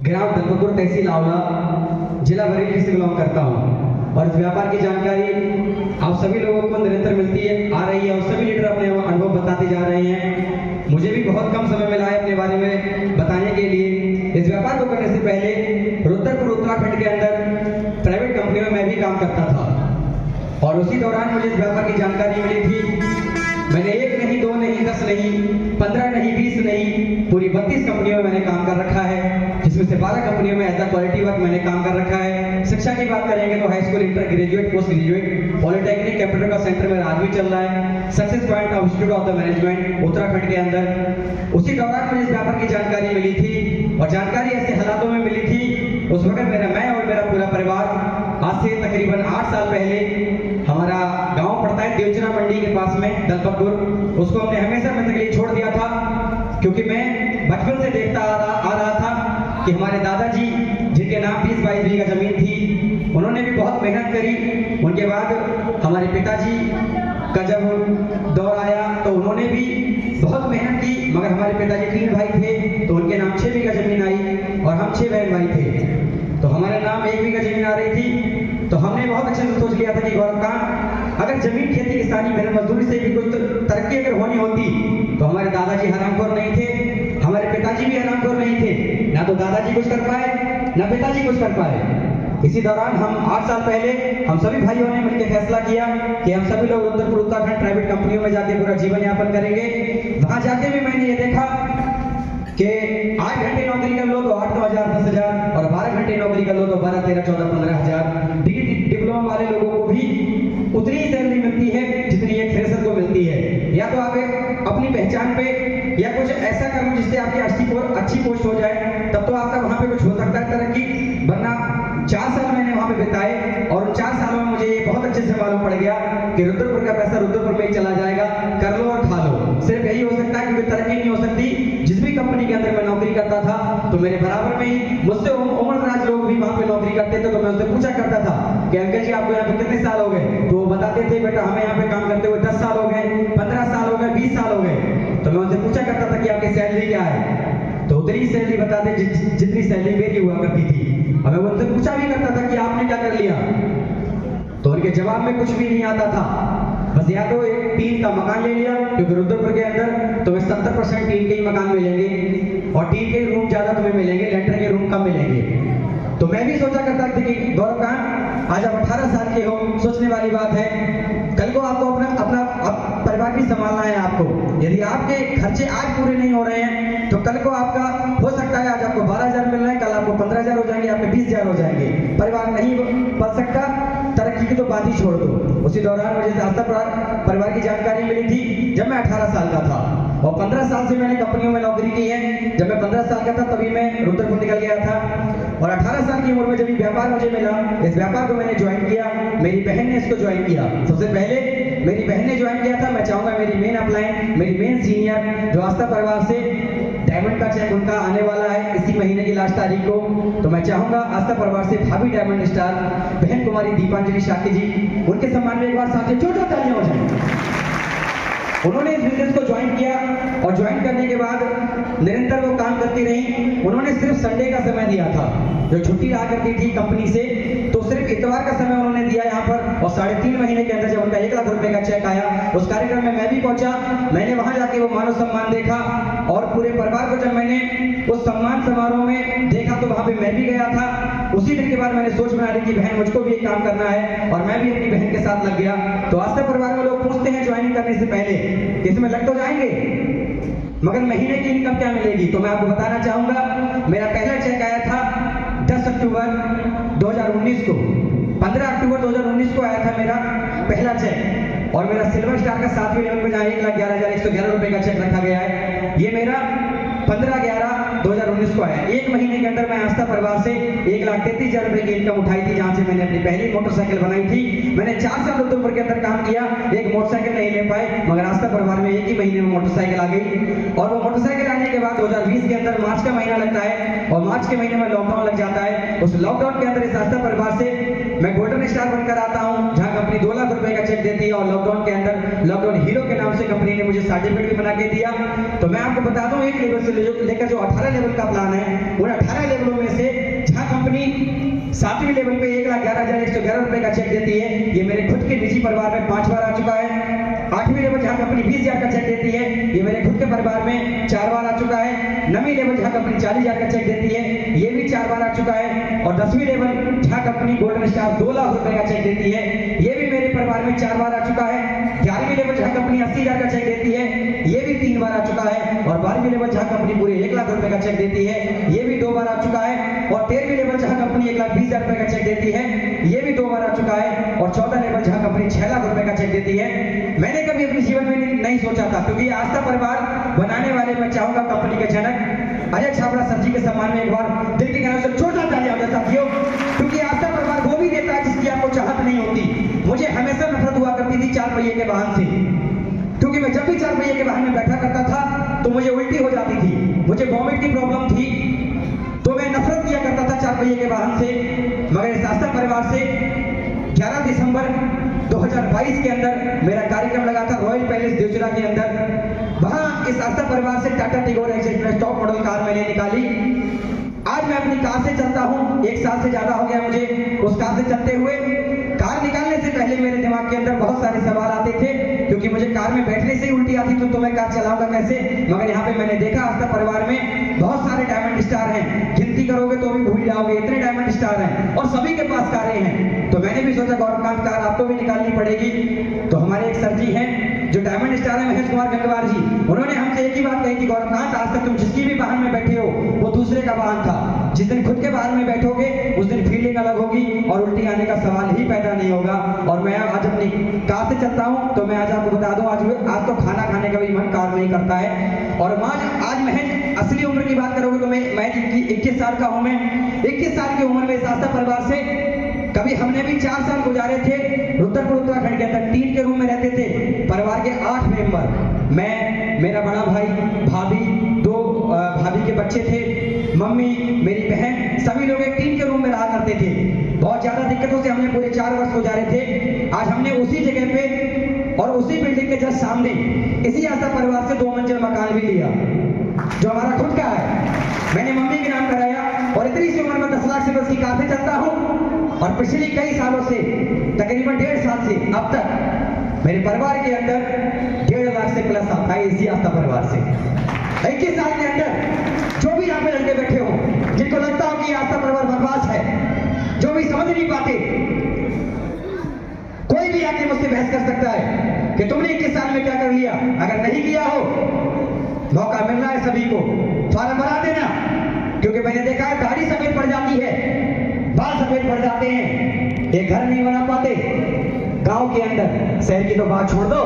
ग्राम दलपतपुर तहसील आंवला जिला बरेली से बिलोंग करता हूँ और इस व्यापार की जानकारी आप सभी लोगों को निरंतर मिलती है आ रही है और सभी लीडर अपने अनुभव बताते जा रहे हैं। मुझे भी बहुत कम समय मिला है अपने बारे में बताने के लिए। इस व्यापार को करने से पहले रुद्रपुर उत्तराखंड के अंदर प्राइवेट कंपनियों में मैं भी काम करता था और उसी दौरान मुझे इस व्यापार की जानकारी मिली थी। मैंने 1 नहीं 2 नहीं 10 नहीं 15 नहीं 20 नहीं पूरी 32 कंपनियों में मैंने काम कर रखा है, जिसमें से 12 कंपनियों में एज अ क्वालिटी वर्क मैंने काम कर रखा है। शिक्षा की बात करेंगे तो high school, inter graduate, post graduate, polytechnic, computer का सेंटर मेरा आज भी चल रहा है। Success point of institute of the management Uttarakhand के अंदर। उसी दौरान मुझे इस व्यापार की जानकारी मिली थी और जानकारी ऐसे हालातों में मिली थी। उस वक्त मैं और मेरा पूरा परिवार आज से तकरीबन 8 साल पहले हमारा गांव पड़ता है देवचना मंडी के पास में दलपतपुर, उसको हमने हमेशा अपने के लिए छोड़ दिया था क्योंकि मैं बचपन से देखता आ रहा था कि हमारे दादाजी जिनके नाम 20-22 बीघा जमीन थी, उन्होंने भी बहुत मेहनत करी। उनके बाद हमारे पिताजी का जब दौर आया तो उन्होंने भी बहुत मेहनत की, मगर हमारे पिताजी 3 भाई थे तो उनके नाम 6 बीघा जमीन आई और हम 6 बहन भाई थे तो हमारे नाम 1 बीघा जमीन आ रही थी। तो हमने बहुत अच्छे से सोच लिया था कि गौरव खान, अगर जमीन, खेती, किसानी, मेहनत मजदूरी से भी कुछ तरक्की अगर होनी होती तो हमारे दादाजी हरामखोर नहीं थे, हमारे पिताजी भी हरामखोर नहीं थे। ना तो दादाजी कुछ कर पाए ना पिताजी कुछ कर पाए। इसी दौरान हम 8 साल पहले हम सभी भाइयों ने मिलकर फैसला किया कि हम सभी लोग रुद्रपुर उत्तराखंड प्राइवेट कंपनियों में जाके पूरा जीवन यापन करेंगे। वहां जाके भी मैंने ये देखा कि 8 घंटे नौकरी कर लो तो 8-9 हज़ार 10 हज़ार और 12 घंटे नौकरी कर लो तो 12, 13, 14, 15 हज़ार। डिग्री डिप्लोमा वाले लोगों को भी उतनी ही सैलरी मिलती है जितनी एक फ्रेशर को मिलती है। या तो आप अपनी पहचान पे या कुछ ऐसा करो जिससे आपकी अच्छी पोस्ट हो जाए, तब तो आपका वहां पे कुछ हो सकता है तरक्की। वरना 4 साल मैंने वहां पे बिताए और उन 4 सालों में मुझे ये बहुत अच्छे से मालूम पड़ गया कि रुद्रपुर का पैसा रुद्रपुर में ही चला जाएगा, कर लो और खा लो। सिर्फ यही हो सकता है क्योंकि तरक्की नहीं हो सकती। जिस भी कंपनी के अंदर मैं नौकरी करता था तो मेरे बराबर में ही मुझसे उम्रदराज लोग भी वहां पे नौकरी करते थे तो मैं उनसे पूछा करता था कि अंकल जी आपको यहाँ पे कितने साल हो गए? तो वो बताते थे बेटा हमें यहाँ पे काम करते हुए 10 साल हो गए, 15 साल हो गए, 20 साल हो गए। तो मैं उनसे पूछा करता था कि आपकी सैलरी क्या है, तो उतनी सैलरी बताते जितनी सैलरी मेरी हुआ करती थी। और मैं उनसे पूछा भी करता था कि आपने क्या कर लिया, तो उनके जवाब में कुछ भी नहीं आता था। बस या तो एक टीन का मकान ले लिया, क्योंकि रुद्रपुर के अंदर तुम्हें 70% टीन के ही मकान मिलेंगे और टीन के रूम ज्यादा तुम्हें मिलेंगे, लेंटर के रूम कम मिलेंगे। तो मैं भी सोचा करता था कि गौरव खान आज आप 18 साल के हो, सोचने वाली बात है, कल को आपको अपना परिवार भी संभालना है। आपको यदि आपके खर्चे आज पूरे नहीं हो रहे हैं तो कल को आपका हो सकता है आज आपको 12 हज़ार मिल रहे हैं, कल आपको 15 हज़ार हो जाएंगे, आपके 20 हज़ार हो जाएंगे। परिवार नहीं पल सकता, तरक्की की तो बात ही छोड़ दो। उसी दौरान मुझे आस्था परिवार की जानकारी मिली थी जब मैं 18 साल का था और 15 साल से मैंने कंपनियों में नौकरी की है। जब मैं 15 साल का था तभी मैं रुद्रपुर निकल गया था और 18 साल की उम्र में जब ये व्यापार मुझे मिला, इस व्यापार को मैंने ज्वाइन किया। मेरी बहन ने इसको ज्वाइन किया, सबसे पहले मेरी बहन ने ज्वाइन किया था। मैं चाहूंगा मेरी मेन अपलाइन, मेरी मेन सीनियर जो आस्था परिवार से डायमंड का चेक उनका आने वाला है इसी महीने की लास्ट तारीख को, तो मैं चाहूंगा आस्था परिवार से भाभी डायमंड स्टार बहन कुमारी दीपांजलि शाक्य जी, उनके सम्मान में एक बार साथ छोटा तालियां हो जाए। उन्होंने इस बिजनेस को ज्वाइन किया और ज्वाइन करने के बाद निरंतर वो काम करती रही। उन्होंने सिर्फ संडे का समय दिया था, जो छुट्टी रहा करती थी कंपनी से, तो सिर्फ इतवार का समय उन्होंने दिया यहाँ पर। और 3.5 महीने के अंदर जब उनका 1 लाख रुपए का चेक आया, उस कार्यक्रम में मैं भी पहुंचा। मैंने वहां जाके वो मानव सम्मान देखा और पूरे परिवार को जब मैंने उस सम्मान समारोह में देखा तो वहां पे मैं भी गया था। उसी दिन के बाद मैंने सोच बना ली कि बहन मुझको भी एक काम करना है और मैं भी अपनी बहन के साथ लग गया। तो आस्था परिवार में लोग पूछते हैं ज्वाइनिंग करने से पहले इसमें लग तो जाएंगे मगर महीने की इनकम क्या मिलेगी, तो मैं आपको बताना चाहूंगा मेरा पहला चेक आया था 10 अक्टूबर 2019 को। 15 अक्टूबर 2019 को आया था मेरा पहला चेक और मेरा सिल्वर स्टार का 7वें लेवल पे जहाँ 1,11,111 रुपए का चेक रखा गया है, ये मेरा 15/11/2019 को आया। 1 महीने के अंदर मैं आस्था परिवार से 1,33,000 रुपए की इनकम उठाई थी, जहां से मैंने अपनी पहली मोटरसाइकिल बनाई थी। मैंने 4 साल रुद्रपुर के अंदर काम किया, एक मोटरसाइकिल नहीं ले पाए, मगर आस्था परिवार में 1 ही महीने में मोटरसाइकिल आ गई। और वो मोटरसाइकिल आने के बाद 2020 के अंदर मार्च का महीना लगता है और मार्च के महीने में लॉकडाउन लग जाता है। उस लॉकडाउन के अंदर इस आस्था परिवार से मैं गोल्डन स्टार बनकर आता हूं, जहां कंपनी 2 लाख रुपए का चेक देती है और लॉकडाउन के अंदर लॉकडाउन हीरो के नाम से कंपनी ने मुझे सर्टिफिकेट भी बना के दिया। तो मैं आपको बता दूं, एक लेवल से लेकर जो 18 लेवल का प्लान है। उन 18 लेवलों में से जहां कंपनी 7वीं लेवल पे 1,11,111 रुपए का चेक देती है, ये मेरे खुद के निजी परिवार में 5 बार आ चुका है। 8वीं लेवल जहां कंपनी 20,000 का चेक देती है, ये मेरे खुद के परिवार में 4 बार आ चुका है। 9वीं लेवल जहां कंपनी 40,000 का चेक देती है, ये भी 4 बार आ चुका है। और 10वीं लेवल जहां कंपनी गोल्डन स्टार 2 लाख रुपए का चेक देती है, ये भी मेरे परिवार में 4 बार आ चुका है। 11वीं लेवल जहां कंपनी 80,000 का चेक देती है, ये भी 3 बार आ चुका है। और 12वीं लेवल जहां कंपनी पूरे 1 लाख रुपए का चेक देती है, ये भी 2 बार आ चुका है। और 13वीं लेवल जहां कंपनी 1,20,000 रुपए का चेक देती है, ये भी 2 बार आ चुका है। और 14 लेवल जहां कंपनी 6 लाख रुपए का चेक देती है। मैंने कभी अपने जीवन में नहीं सोचा था, क्योंकि आस्था परिवार बनाने वाले मैं चाहूंगा कंपनी के जनक अजय छाबड़ा सर जी के सम्मान में एक बार दिल के गहराई से छोटा ताली हो जाए साथियों, क्योंकि आस्था परिवार वो भी देता है जिसकी आपको चाहत नहीं होती। मुझे हमेशा नफरत हुआ करती थी 4 पहिए के वाहन से, क्योंकि मैं जब भी 4 पहिए के वाहन में बैठा करता था तो मुझे उल्टी हो जाती थी, मुझे वॉमिट की प्रॉब्लम थी, तो मैं नफरत किया करता था 4 पहिए के वाहन से। मगर इस आस्था परिवार से 11 दिसंबर 2022 के अंदर मेरा कार्यक्रम लगा था रॉयल पैलेस देवचुरा के अंदर। वहां इस आस्था परिवार से Tata Tigor express top model car मैंने निकाली। आज मैं अपनी कार से चलता हूं, 1 साल से ज्यादा हो गया मुझे उस कार से चलते हुए। कार निकालने से पहले मेरे दिमाग के अंदर बहुत सारे सवाल आते थे, क्योंकि मुझे कार में बैठने से ही उल्टी आती तो मैं कार चलाऊंगा कैसे। मगर यहाँ पे मैंने देखा आस्था परिवार में बहुत सारे डायमंड स्टार हैं, गिनती करोगे तो भी भूल जाओगे, इतने डायमंड स्टार हैं और सभी के पास कारें हैं। तो मैंने भी सोचा गौरवकांत कार आपको भी निकालनी पड़ेगी। तो हमारे एक सर जी हैं जो डायमंड स्टार है, महेश कुमार गंगवार जी, उन्होंने हमसे एक ही बात कही कि गौरवकांत आज तक तुम जिसकी भी वाहन में बैठे हो वो दूसरे का वाहन था, जिस दिन खुद के वाहन में बैठोगे उस दिन फीलिंग अलग होगी और उल्टी आने का सवाल ही पैदा नहीं होगा। और मैं आज अपनी कार से चलता हूं तो मैं आज आपको बता दूं, आज तो खाना खाने का भी मन कार नहीं करता है। और आज महज असली उम्र की बात करोगे तो मैं 21 साल का हूं। मैं 21 साल की उम्र में इस आस्था परिवार से कभी हमने भी 4 साल गुजारे थे रुद्रपुर उत्तराखंड के अंदर, 3 के रूम में रहते थे। परिवार के 8 मेंबर, मैं, मेरा बड़ा भाई, भाभी, 2 भाभी के बच्चे थे, मम्मी, मेरी बहन, सभी लोग एक टीम के रूम में रहा करते थे। बहुत ज्यादा दिक्कतों से हमने पूरे 4 वर्ष गुजारे थे। आज हमने उसी जगह पे और उसी बिल्डिंग के जस्ट सामने इसी आस्था परिवार से 2 मंजिल मकान भी लिया जो हमारा खुद का है। मैंने मम्मी के नाम कराया और इतनी सी उम्र में 10 लाख से बस की कार से चलता हूँ। और पिछले कई सालों से, तकरीबन 1.5 साल से अब तक मेरे परिवार के अंदर 1.5 लाख से प्लस आता है इसी आस्था परिवार से। 21 साल के अंदर जो भी यहाँ पे लड़के बैठे हो, जिनको लगता हो कि आस्था परिवार बकवास है, जो भी समझ नहीं पाते, कोई भी आके मुझसे बहस कर सकता है कि तुमने 21 साल में क्या कर लिया। अगर नहीं किया हो, मौका मिल रहा है सभी को, फॉर्म भरा देना। क्योंकि मैंने देखा है दाढ़ी सफेद पड़ जाती है, बाल सफेद पड़ जाते हैं, एक घर नहीं बना पाते गांव के अंदर। शहर की तो बात छोड़ दो,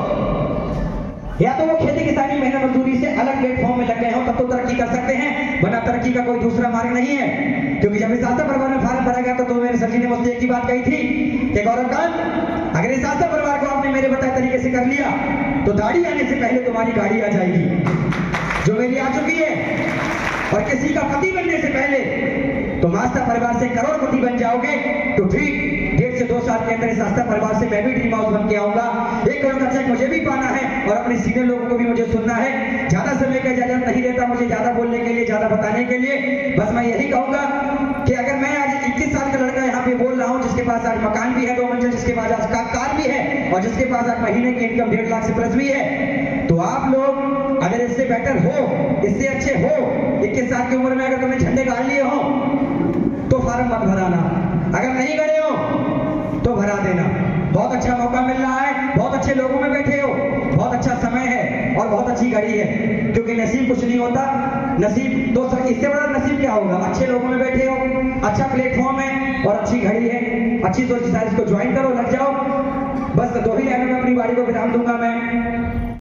या तो वो खेती किसानी मेहनत मजदूरी से अलग प्लेटफॉर्म में लग गए हो तब तो तरक्की कर सकते हैं, वरना तरक्की का कोई दूसरा मार्ग नहीं है। क्योंकि जब इस आस्था परिवार में फॉर्म भरा गया तो मेरे सर जी ने मुझसे एक ही बात कही थी कि गौरवकांत, अगर इस आस्था परिवार को आपने मेरे बताए तरीके से कर लिया तो दाढ़ी आने से पहले तुम्हारी गाड़ी आ जाएगी, जो मेरी आ चुकी है। और किसी का पति बनने से पहले तुम आस्था परिवार से करोड़पति बन जाओगे। तो ठीक 1.5 से 2 साल के अंदर इस आस्था परिवार से मैं भी ड्रीम हाउस बन के आऊंगा। 1 करोड़ का चेक मुझे भी पाना है और अपने सीनियर लोगों को भी मुझे सुनना है। ज्यादा समय का इजाजत नहीं देता मुझे ज्यादा बोलने के लिए, ज्यादा बताने के लिए। बस मैं यही कहूंगा कि अगर मैं आज 21 साल का लड़का यहाँ पे बोल रहा हूँ, जिसके पास आज मकान भी है 2 मंजिल, जिसके पास आज कार भी है और जिसके पास आज महीने की इनकम 1.5 लाख से प्लस भी है, तो आप लोग अगर इससे बेटर हो, इससे अच्छे हो, 21 साल की उम्र में अगर तुमने झंडे गाड़ लिए हो तो फॉर्म मत भराना, अगर नहीं करे हो तो भरा देना। बहुत अच्छा मौका मिल रहा है, बहुत अच्छे लोगों में बैठे हो, बहुत अच्छा समय है और बहुत अच्छी घड़ी है। क्योंकि नसीब कुछ नहीं होता, नसीब तो इससे बड़ा नसीब क्या होगा। अच्छे लोगों में बैठे हो, अच्छा प्लेटफॉर्म है और अच्छी घड़ी है। अच्छी सोच इसको ज्वाइन करो, लग जाओ। बस 2 ही लाइनों में अपनी बारी को विराम दूंगा मैं।